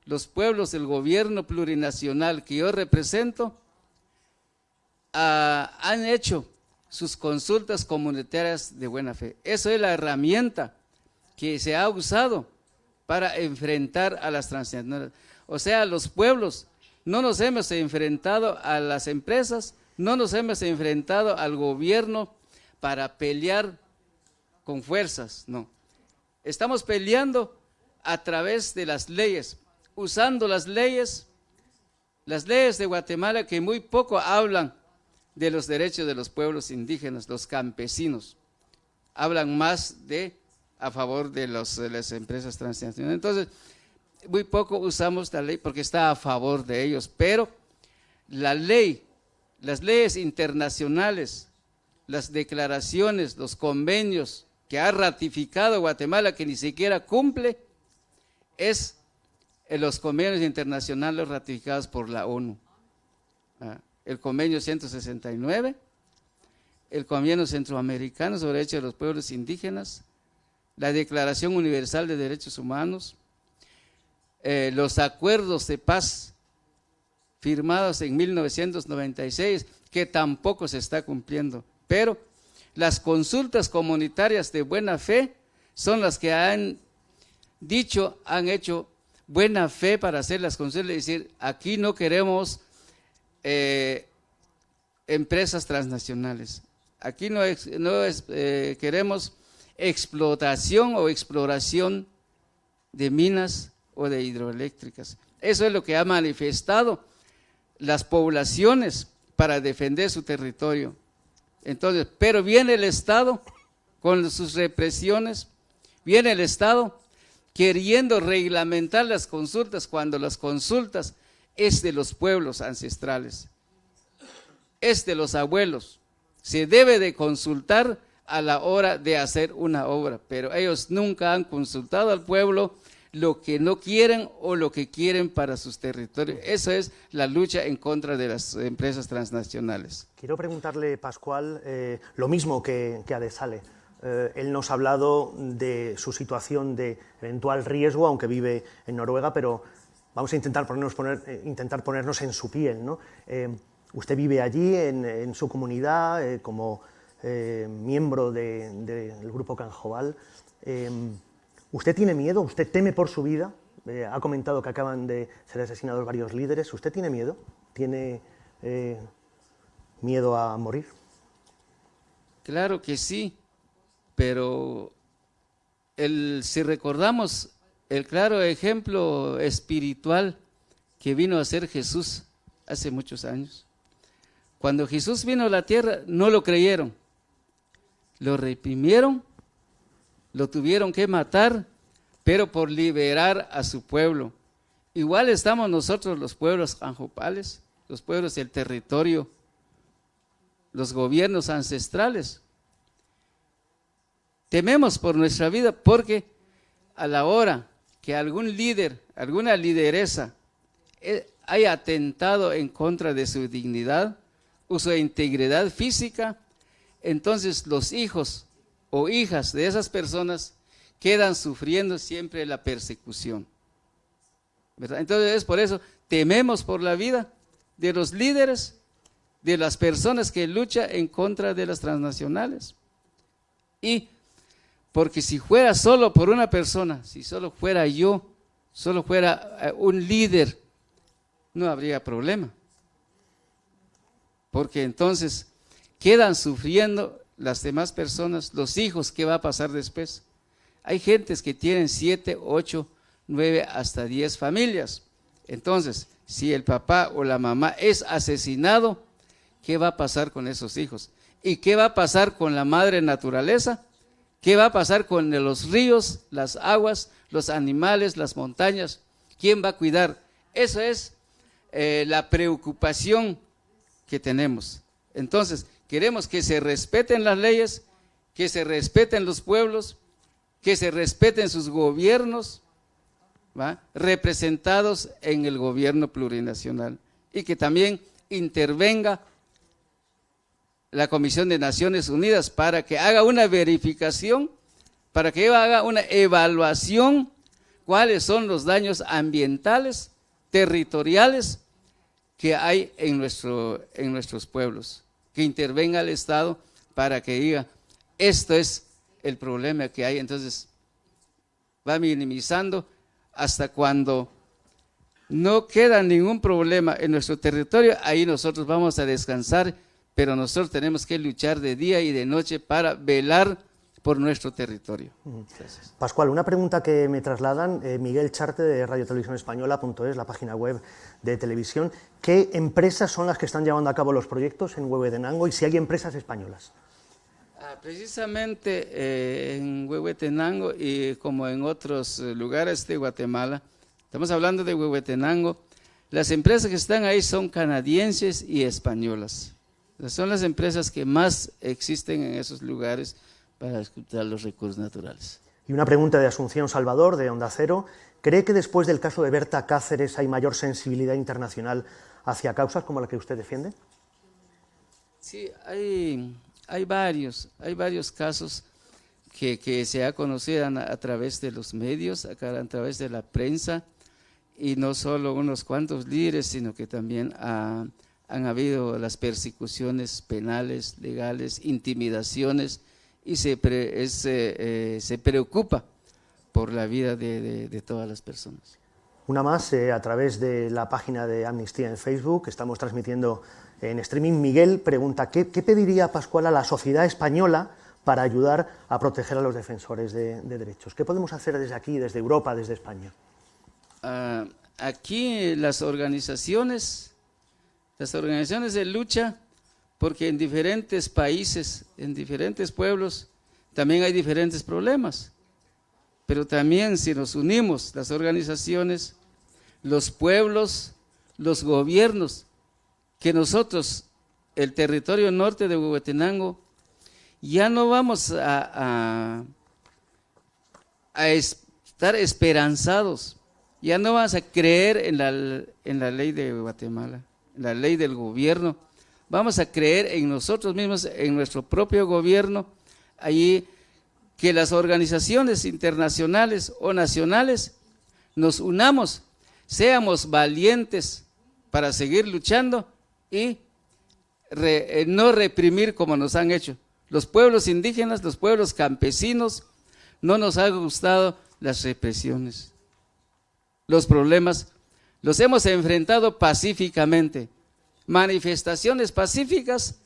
los pueblos del gobierno plurinacional que yo represento, han hecho sus consultas comunitarias de buena fe. Eso es la herramienta que se ha usado para enfrentar a las transnacionales. O sea, los pueblos no nos hemos enfrentado a las empresas, no nos hemos enfrentado al gobierno para pelear con fuerzas, no. Estamos peleando a través de las leyes, usando las leyes de Guatemala que muy poco hablan de los derechos de los pueblos indígenas, los campesinos, hablan más a favor de las empresas transnacionales. Entonces, muy poco usamos la ley porque está a favor de ellos, pero las leyes internacionales, las declaraciones, los convenios que ha ratificado Guatemala que ni siquiera cumple, es los convenios internacionales ratificados por la ONU. El convenio 169, el convenio centroamericano sobre derechos de los pueblos indígenas, la Declaración Universal de Derechos Humanos, los acuerdos de paz firmados en 1996, que tampoco se está cumpliendo, pero las consultas comunitarias de buena fe son las que han hecho buena fe para hacer las consultas y decir, aquí no queremos empresas transnacionales, aquí queremos explotación o exploración de minas o de hidroeléctricas. Eso es lo que ha manifestado las poblaciones para defender su territorio. Entonces, pero viene el Estado con sus represiones, viene el Estado queriendo reglamentar las consultas cuando las consultas es de los pueblos ancestrales, es de los abuelos. Se debe de consultar a la hora de hacer una obra, pero ellos nunca han consultado al pueblo lo que no quieren o lo que quieren para sus territorios. Eso es la lucha en contra de las empresas transnacionales. Quiero preguntarle, Pascual, lo mismo que a De Sale. Él nos ha hablado de su situación de eventual riesgo, aunque vive en Noruega, pero vamos a intentar ponernos en su piel, ¿no? Usted vive allí, en su comunidad, como miembro del grupo Canjobal. ¿Usted tiene miedo? ¿Usted teme por su vida? Ha comentado que acaban de ser asesinados varios líderes. ¿Usted tiene miedo? ¿Tiene miedo a morir? Claro que sí, pero si recordamos el claro ejemplo espiritual que vino a ser Jesús hace muchos años. Cuando Jesús vino a la tierra no lo creyeron, lo reprimieron, lo tuvieron que matar, pero por liberar a su pueblo. Igual estamos nosotros los pueblos canjopales, los pueblos del territorio, los gobiernos ancestrales. Tememos por nuestra vida porque a la hora que algún líder, alguna lideresa haya atentado en contra de su dignidad o su integridad física, entonces los hijos o hijas de esas personas quedan sufriendo siempre la persecución, ¿verdad? Entonces es por eso tememos por la vida de los líderes, de las personas que luchan en contra de las transnacionales. Y porque si fuera solo por una persona, si solo fuera yo, solo fuera un líder, no habría problema. Porque entonces quedan sufriendo las demás personas, los hijos, ¿qué va a pasar después? Hay gentes que tienen 7, 8, 9, hasta 10 familias. Entonces, si el papá o la mamá es asesinado, ¿qué va a pasar con esos hijos? ¿Y qué va a pasar con la madre naturaleza? ¿Qué va a pasar con los ríos, las aguas, los animales, las montañas? ¿Quién va a cuidar? Eso es la preocupación que tenemos. Entonces, queremos que se respeten las leyes, que se respeten los pueblos, que se respeten sus gobiernos, ¿va?, representados en el gobierno plurinacional, y que también intervenga la Comisión de Naciones Unidas para que haga una verificación, para que haga una evaluación cuáles son los daños ambientales, territoriales que hay en nuestros pueblos, que intervenga el Estado para que diga, esto es el problema que hay. Entonces va minimizando hasta cuando no queda ningún problema en nuestro territorio, ahí nosotros vamos a descansar, pero nosotros tenemos que luchar de día y de noche para velar por nuestro territorio. Gracias. Pascual, una pregunta que me trasladan, Miguel Charte de Radio Televisión Española.es, la página web de televisión. ¿Qué empresas son las que están llevando a cabo los proyectos en Huehuetenango y si hay empresas españolas? Precisamente en Huehuetenango y como en otros lugares de Guatemala, estamos hablando de Huehuetenango, las empresas que están ahí son canadienses y españolas. Son las empresas que más existen en esos lugares para explotar los recursos naturales. Y una pregunta de Asunción Salvador, de Onda Cero. ¿Cree que después del caso de Berta Cáceres hay mayor sensibilidad internacional hacia causas como la que usted defiende? Sí, hay varios casos que se ha conocido a través de los medios, a través de la prensa, y no solo unos cuantos líderes, sino que también han habido las persecuciones penales, legales, intimidaciones, y se preocupa por la vida de todas las personas. Una más, a través de la página de Amnistía en Facebook, estamos transmitiendo en streaming. Miguel pregunta, ¿qué pediría Pascual a la sociedad española para ayudar a proteger a los defensores de derechos? ¿Qué podemos hacer desde aquí, desde Europa, desde España? Aquí las organizaciones de lucha, porque en diferentes países, en diferentes pueblos, también hay diferentes problemas. Pero también si nos unimos, las organizaciones, los pueblos, los gobiernos, que nosotros, el territorio norte de Huehuetenango, ya no vamos a estar esperanzados, ya no vamos a creer en la ley de Guatemala, en la ley del gobierno. Vamos a creer en nosotros mismos, en nuestro propio gobierno, allí que las organizaciones internacionales o nacionales nos unamos, seamos valientes para seguir luchando y no reprimir como nos han hecho. Los pueblos indígenas, los pueblos campesinos, no nos han gustado las represiones. Los problemas los hemos enfrentado pacíficamente, manifestaciones pacíficas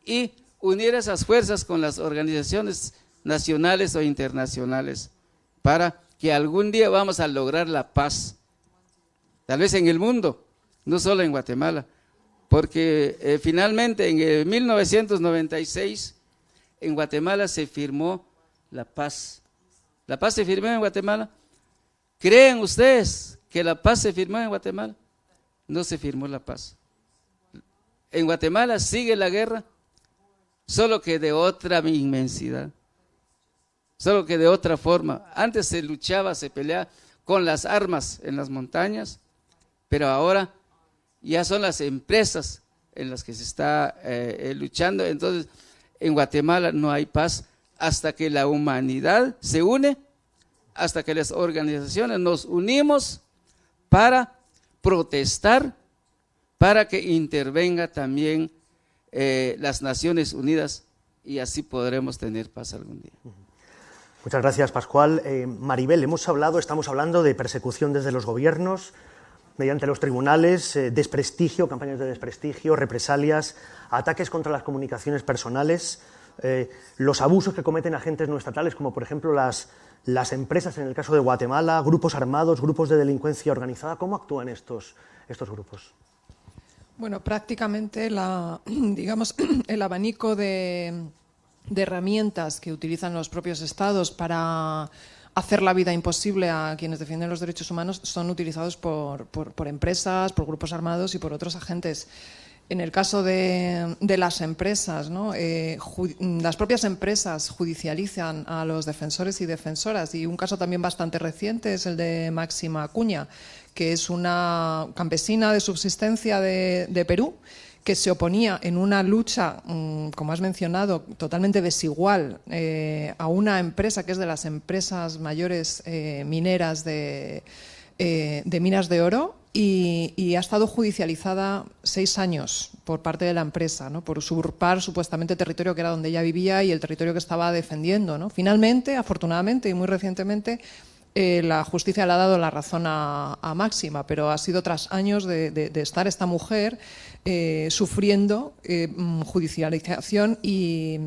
y unir esas fuerzas con las organizaciones nacionales o internacionales para que algún día vamos a lograr la paz, tal vez en el mundo, no solo en Guatemala, porque finalmente en 1996 en Guatemala se firmó la paz. ¿La paz se firmó en Guatemala? ¿Creen ustedes que la paz se firmó en Guatemala? No se firmó la paz. En Guatemala sigue la guerra, solo que de otra inmensidad, solo que de otra forma. Antes se luchaba, se peleaba con las armas en las montañas, pero ahora ya son las empresas en las que se está luchando. Entonces, en Guatemala no hay paz hasta que la humanidad se une, hasta que las organizaciones nos unimos para protestar, para que intervenga también las Naciones Unidas y así podremos tener paz algún día. Muchas gracias, Pascual. Maribel, estamos hablando de persecución desde los gobiernos, mediante los tribunales, desprestigio, campañas de desprestigio, represalias, ataques contra las comunicaciones personales, los abusos que cometen agentes no estatales, como por ejemplo las empresas en el caso de Guatemala, grupos armados, grupos de delincuencia organizada. ¿Cómo actúan estos grupos? Bueno, prácticamente digamos, el abanico de herramientas que utilizan los propios estados para hacer la vida imposible a quienes defienden los derechos humanos son utilizados por empresas, por grupos armados y por otros agentes. En el caso de las empresas, ¿no? Las propias empresas judicializan a los defensores y defensoras, y un caso también bastante reciente es el de Máxima Acuña, que es una campesina de subsistencia de Perú, que se oponía en una lucha, como has mencionado, totalmente desigual a una empresa que es de las empresas mayores mineras de minas de oro, y ha estado judicializada 6 años por parte de la empresa, ¿no? Por usurpar supuestamente territorio que era donde ella vivía y el territorio que estaba defendiendo, ¿no? Finalmente, afortunadamente y muy recientemente, la justicia le ha dado la razón a Máxima, pero ha sido tras años de estar esta mujer sufriendo judicialización y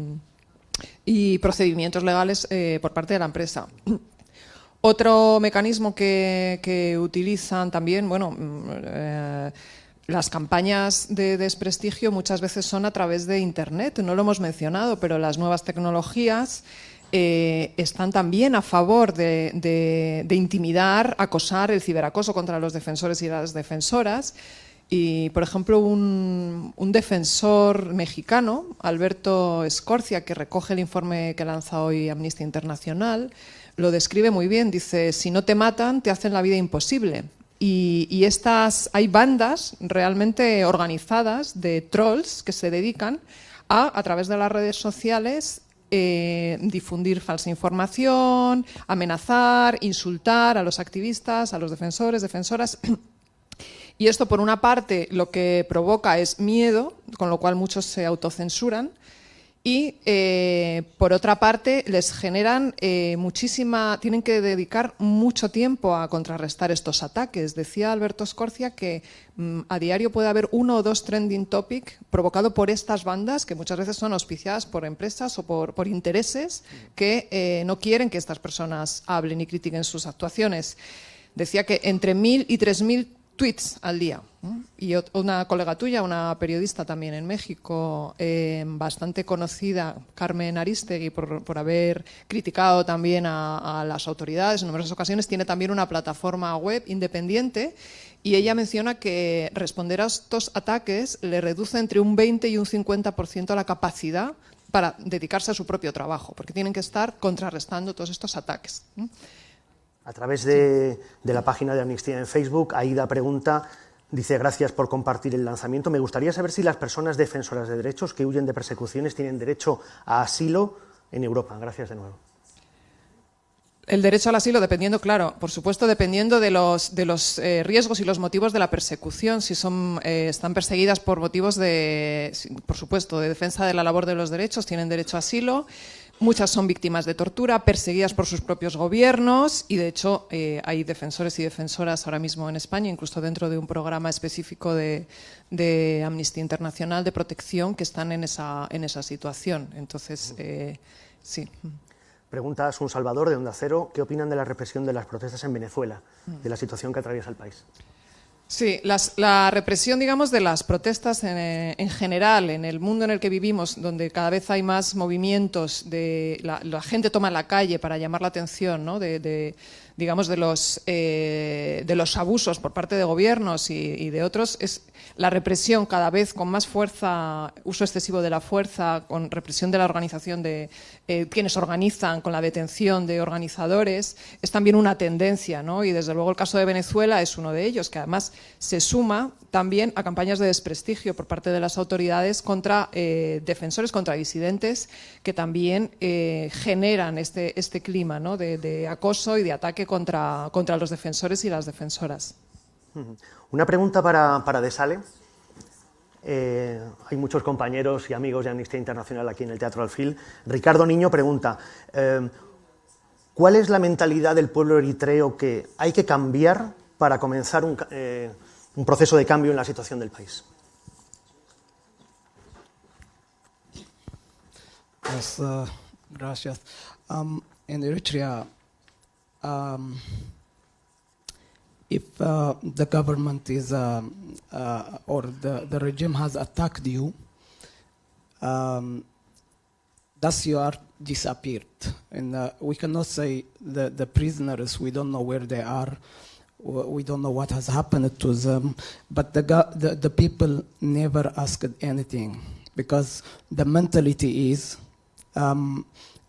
procedimientos legales por parte de la empresa. Otro mecanismo que utilizan también, las campañas de desprestigio muchas veces son a través de Internet, no lo hemos mencionado, pero las nuevas tecnologías están también a favor de intimidar, acosar, el ciberacoso contra los defensores y las defensoras. Y, por ejemplo, un defensor mexicano, Alberto Escorcia, que recoge el informe que lanza hoy Amnistía Internacional, lo describe muy bien. Dice: si no te matan, te hacen la vida imposible. Y hay bandas realmente organizadas de trolls que se dedican a través de las redes sociales, difundir falsa información, amenazar, insultar a los activistas, a los defensores, defensoras. Y esto, por una parte, lo que provoca es miedo, con lo cual muchos se autocensuran, y por otra parte les generan tienen que dedicar mucho tiempo a contrarrestar estos ataques. Decía Alberto Escorcia que a diario puede haber 1 o 2 trending topic provocado por estas bandas, que muchas veces son auspiciadas por empresas o por intereses que no quieren que estas personas hablen y critiquen sus actuaciones. Decía que entre 1.000 y 3.000 tweets al día. Y una colega tuya, una periodista también en México, bastante conocida, Carmen Aristegui, por haber criticado también a las autoridades en numerosas ocasiones, tiene también una plataforma web independiente, y ella menciona que responder a estos ataques le reduce entre un 20 y un 50% la capacidad para dedicarse a su propio trabajo, porque tienen que estar contrarrestando todos estos ataques. A través de la página de Amnistía en Facebook, Aida pregunta, dice: gracias por compartir el lanzamiento. Me gustaría saber si las personas defensoras de derechos que huyen de persecuciones tienen derecho a asilo en Europa. Gracias de nuevo. El derecho al asilo, dependiendo, claro, por supuesto, dependiendo de los riesgos y los motivos de la persecución. Si están perseguidas por motivos por supuesto, de defensa de la labor de los derechos, tienen derecho a asilo. Muchas son víctimas de tortura, perseguidas por sus propios gobiernos y, de hecho, hay defensores y defensoras ahora mismo en España, incluso dentro de un programa específico de Amnistía Internacional de protección, que están en esa situación. Entonces, sí. Pregunta Asun Salvador, de Onda Cero, ¿qué opinan de la represión de las protestas en Venezuela, de la situación que atraviesa el país? Sí, la represión, digamos, de las protestas en general, en el mundo en el que vivimos, donde cada vez hay más movimientos, la gente toma la calle para llamar la atención, ¿no? Digamos, de los abusos por parte de gobiernos y de otros, es la represión cada vez con más fuerza, uso excesivo de la fuerza, con represión de la organización de quienes organizan, con la detención de organizadores, es también una tendencia, ¿no? Y desde luego el caso de Venezuela es uno de ellos, que además se suma también a campañas de desprestigio por parte de las autoridades contra defensores, contra disidentes, que también generan este clima, ¿no? de acoso y de ataque contra los defensores y las defensoras. Una pregunta para Desale. Hay muchos compañeros y amigos de Amnistía Internacional aquí en el Teatro Alfil. Ricardo Niño pregunta, ¿cuál es la mentalidad del pueblo eritreo que hay que cambiar para comenzar un proceso de cambio en la situación del país? Yes, gracias. In Eritrea, if the government is or the regime has attacked you, thus you are disappeared. And we cannot say the prisoners, we don't know where they are, we don't know what has happened to them, but the people never asked anything, because the mentality is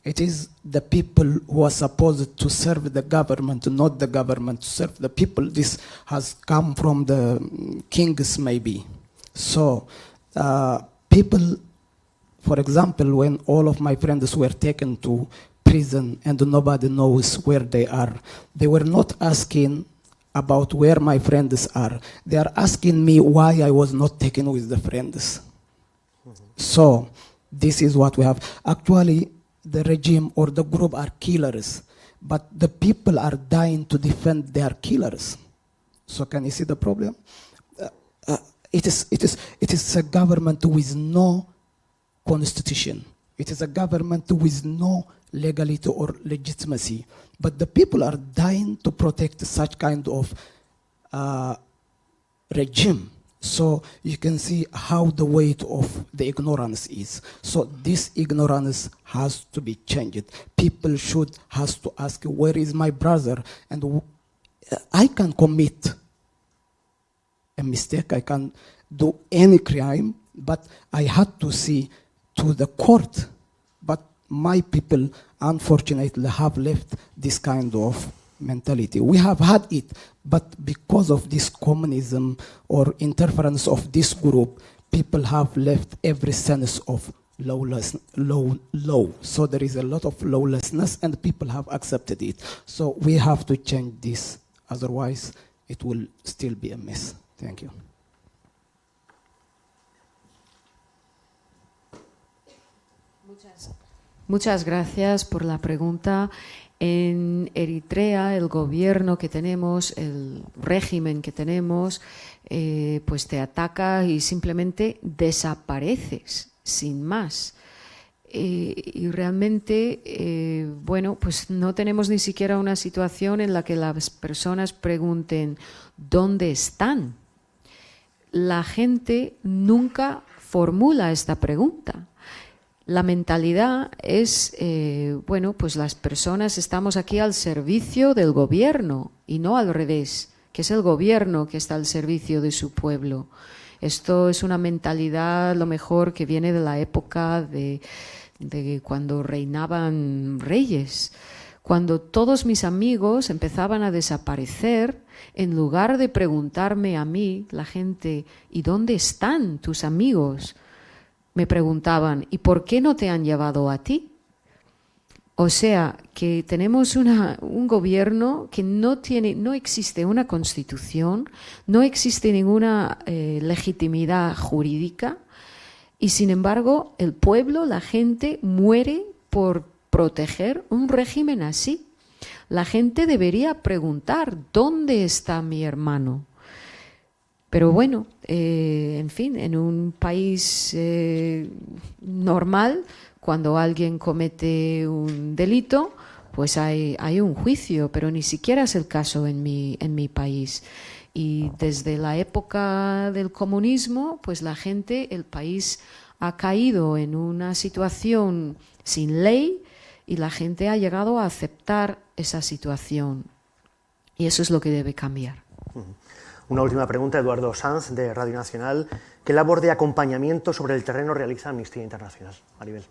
it is the people who are supposed to serve the government, not the government to serve the people. This has come from the kings, maybe. So people, for example, when all of my friends were taken to prison and nobody knows where they are, they were not asking about where my friends are. They are asking me why I was not taken with the friends. So this is what we have. Actually, the regime or the group are killers, but the people are dying to defend their killers. So can you see the problem? It is a government with no constitution. It is a government with no legality or legitimacy. But the people are dying to protect such kind of regime. So you can see how the weight of the ignorance is. So this ignorance has to be changed. People has to ask, where is my brother? And I can commit a mistake, I can do any crime, but I had to see to the court. But my people, unfortunately, have left this kind of mentality. We have had it, but because of this communism or interference of this group, people have left every sense of law. So there is a lot of lawlessness and people have accepted it. So we have to change this, otherwise it will still be a mess. Thank you. Muchas gracias por la pregunta. En Eritrea, el gobierno que tenemos, el régimen que tenemos, pues te ataca y simplemente desapareces, sin más. Y realmente, bueno, pues no tenemos ni siquiera una situación en la que las personas pregunten ¿dónde están? La gente nunca formula esta pregunta. La mentalidad es, bueno, pues las personas estamos aquí al servicio del gobierno y no al revés, que es el gobierno que está al servicio de su pueblo. Esto es una mentalidad, lo mejor, que viene de la época de cuando reinaban reyes. Cuando todos mis amigos empezaban a desaparecer, en lugar de preguntarme a mí, la gente, ¿y dónde están tus amigos?, me preguntaban, ¿y por qué no te han llevado a ti? O sea, que tenemos un gobierno que no existe una constitución, no existe ninguna legitimidad jurídica y, sin embargo, el pueblo, la gente, muere por proteger un régimen así. La gente debería preguntar, ¿dónde está mi hermano? Pero bueno, en fin, en un país normal, cuando alguien comete un delito, pues hay un juicio, pero ni siquiera es el caso en mi país. Y desde la época del comunismo, pues la gente, el país ha caído en una situación sin ley y la gente ha llegado a aceptar esa situación. Y eso es lo que debe cambiar. Una última pregunta, Eduardo Sanz, de Radio Nacional. ¿Qué labor de acompañamiento sobre el terreno realiza Amnistía Internacional? Maribel.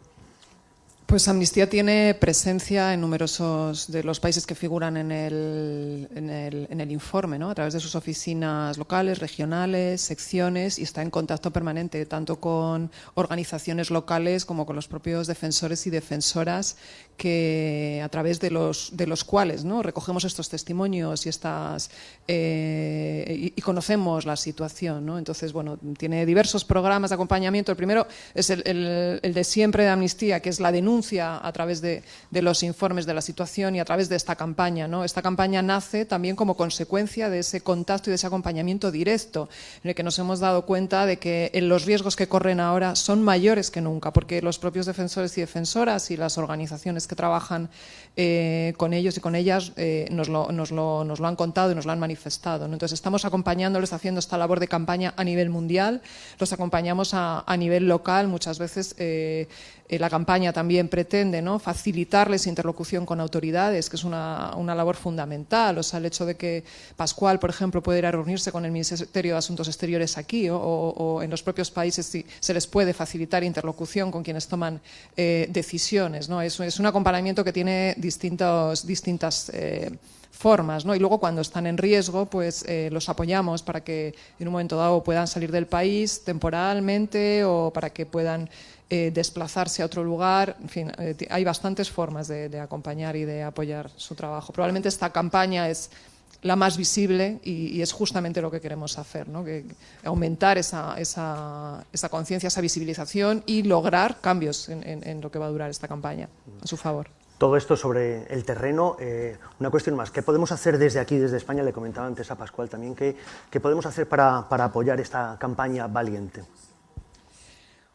Pues Amnistía tiene presencia en numerosos de los países que figuran en el informe, ¿no? A través de sus oficinas locales, regionales, secciones, y está en contacto permanente tanto con organizaciones locales como con los propios defensores y defensoras que a través de los cuales, ¿no?, recogemos estos testimonios y conocemos la situación, ¿no? Entonces, bueno, tiene diversos programas de acompañamiento. El primero es el de siempre de Amnistía, que es la denuncia a través de los informes de la situación y a través de esta campaña, ¿no? Esta campaña nace también como consecuencia de ese contacto y de ese acompañamiento directo, en el que nos hemos dado cuenta de que los riesgos que corren ahora son mayores que nunca, porque los propios defensores y defensoras y las organizaciones que trabajan con ellos y con ellas nos lo han contado y nos lo han manifestado, ¿no? Entonces estamos acompañándoles, haciendo esta labor de campaña a nivel mundial, los acompañamos a nivel local. Muchas veces la campaña también pretende, ¿no?, facilitarles interlocución con autoridades, que es una labor fundamental. O sea, el hecho de que Pascual, por ejemplo, pueda ir a reunirse con el Ministerio de Asuntos Exteriores aquí o en los propios países, si se les puede facilitar interlocución con quienes toman decisiones, ¿no? Es un acompañamiento que tiene distintas formas, ¿no? Y luego, cuando están en riesgo, pues los apoyamos para que en un momento dado puedan salir del país temporalmente o para que puedan desplazarse a otro lugar. En fin, hay bastantes formas de acompañar y de apoyar su trabajo. Probablemente esta campaña es la más visible y es justamente lo que queremos hacer, ¿no? Que aumentar esa conciencia, esa visibilización y lograr cambios en lo que va a durar esta campaña a su favor. Todo esto sobre el terreno. Una cuestión más, ¿qué podemos hacer desde aquí, desde España? Le comentaba antes a Pascual también, ¿qué podemos hacer para apoyar esta campaña valiente?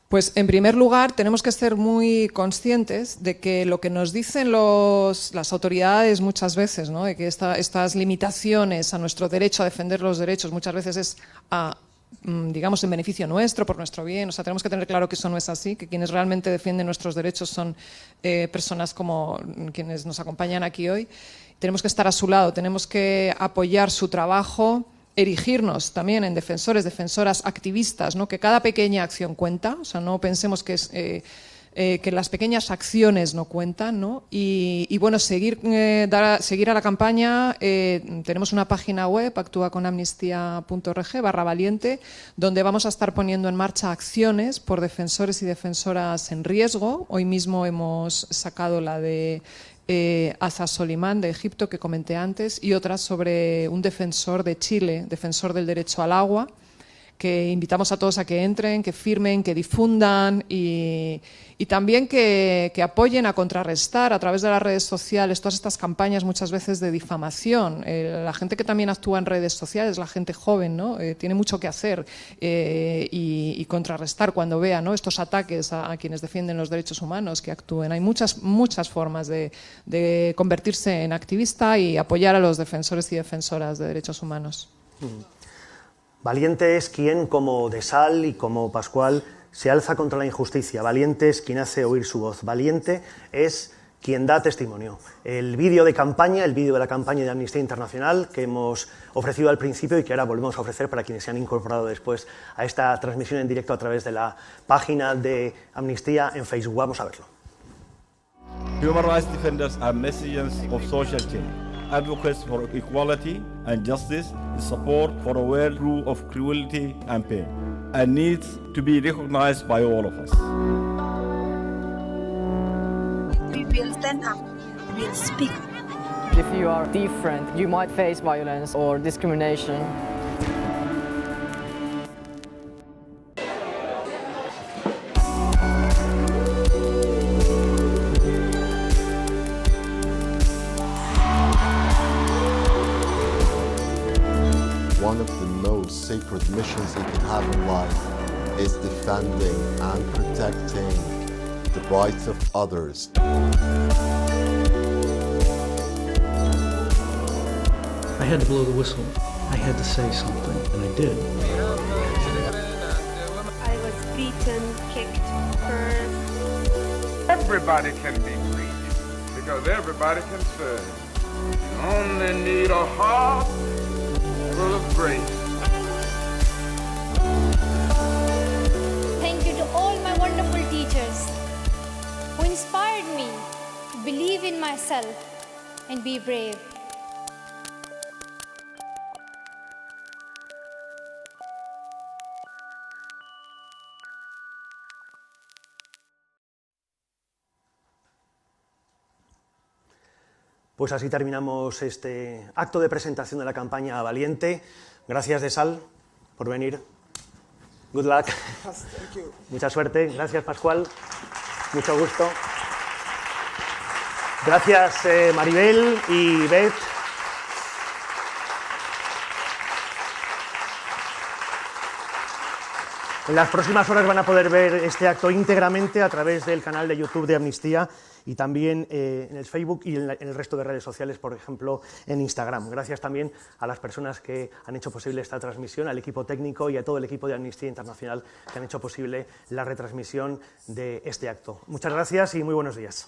Pues, en primer lugar, tenemos que ser muy conscientes de que lo que nos dicen las autoridades muchas veces, ¿no?, de que estas limitaciones a nuestro derecho a defender los derechos muchas veces es digamos, en beneficio nuestro, por nuestro bien. O sea, tenemos que tener claro que eso no es así, que quienes realmente defienden nuestros derechos son personas como quienes nos acompañan aquí hoy. Tenemos que estar a su lado, tenemos que apoyar su trabajo, erigirnos también en defensores, defensoras, activistas, ¿no?, que cada pequeña acción cuenta. O sea, no pensemos que las pequeñas acciones no cuentan, ¿no? Y bueno, seguir a la campaña. Tenemos una página web, actuaconamnistia.org/valiente, donde vamos a estar poniendo en marcha acciones por defensores y defensoras en riesgo. Hoy mismo hemos sacado la de Azaz Solimán, de Egipto, que comenté antes, y otras sobre un defensor de Chile, defensor del derecho al agua, que invitamos a todos a que entren, que firmen, que difundan y también que apoyen a contrarrestar a través de las redes sociales todas estas campañas muchas veces de difamación. La gente que también actúa en redes sociales, la gente joven, ¿no?, tiene mucho que hacer y contrarrestar cuando vea, ¿no?, estos ataques a quienes defienden los derechos humanos, que actúen. Hay muchas formas de convertirse en activista y apoyar a los defensores y defensoras de derechos humanos. Valiente es quien, como De Sal y como Pascual, se alza contra la injusticia. Valiente es quien hace oír su voz. Valiente es quien da testimonio. El vídeo de campaña, el vídeo de la campaña de Amnistía Internacional que hemos ofrecido al principio y que ahora volvemos a ofrecer para quienes se han incorporado después a esta transmisión en directo a través de la página de Amnistía en Facebook. Vamos a verlo. Human rights defenders are messengers of social change, advocates for equality and justice, support for a world free of cruelty and pain, and needs to be recognized by all of us. we'll stand up, we'll speak. If you are different, you might face violence or discrimination. One of the most sacred missions you can have in life is defending and protecting the rights of others. I had to blow the whistle. I had to say something, and I did. I was beaten, kicked, cursed. Everybody can be free because everybody can serve. You only need a heart full of grace. Thank you to all my wonderful teachers who inspired me to believe in myself and be brave. Pues así terminamos este acto de presentación de la campaña Valiente. Gracias, Desal, por venir. Good luck. Mucha suerte. Gracias, Pascual. Mucho gusto. Gracias, Maribel y Beth. En las próximas horas van a poder ver este acto íntegramente a través del canal de YouTube de Amnistía y también en el Facebook y en el resto de redes sociales, por ejemplo, en Instagram. Gracias también a las personas que han hecho posible esta transmisión, al equipo técnico y a todo el equipo de Amnistía Internacional que han hecho posible la retransmisión de este acto. Muchas gracias y muy buenos días.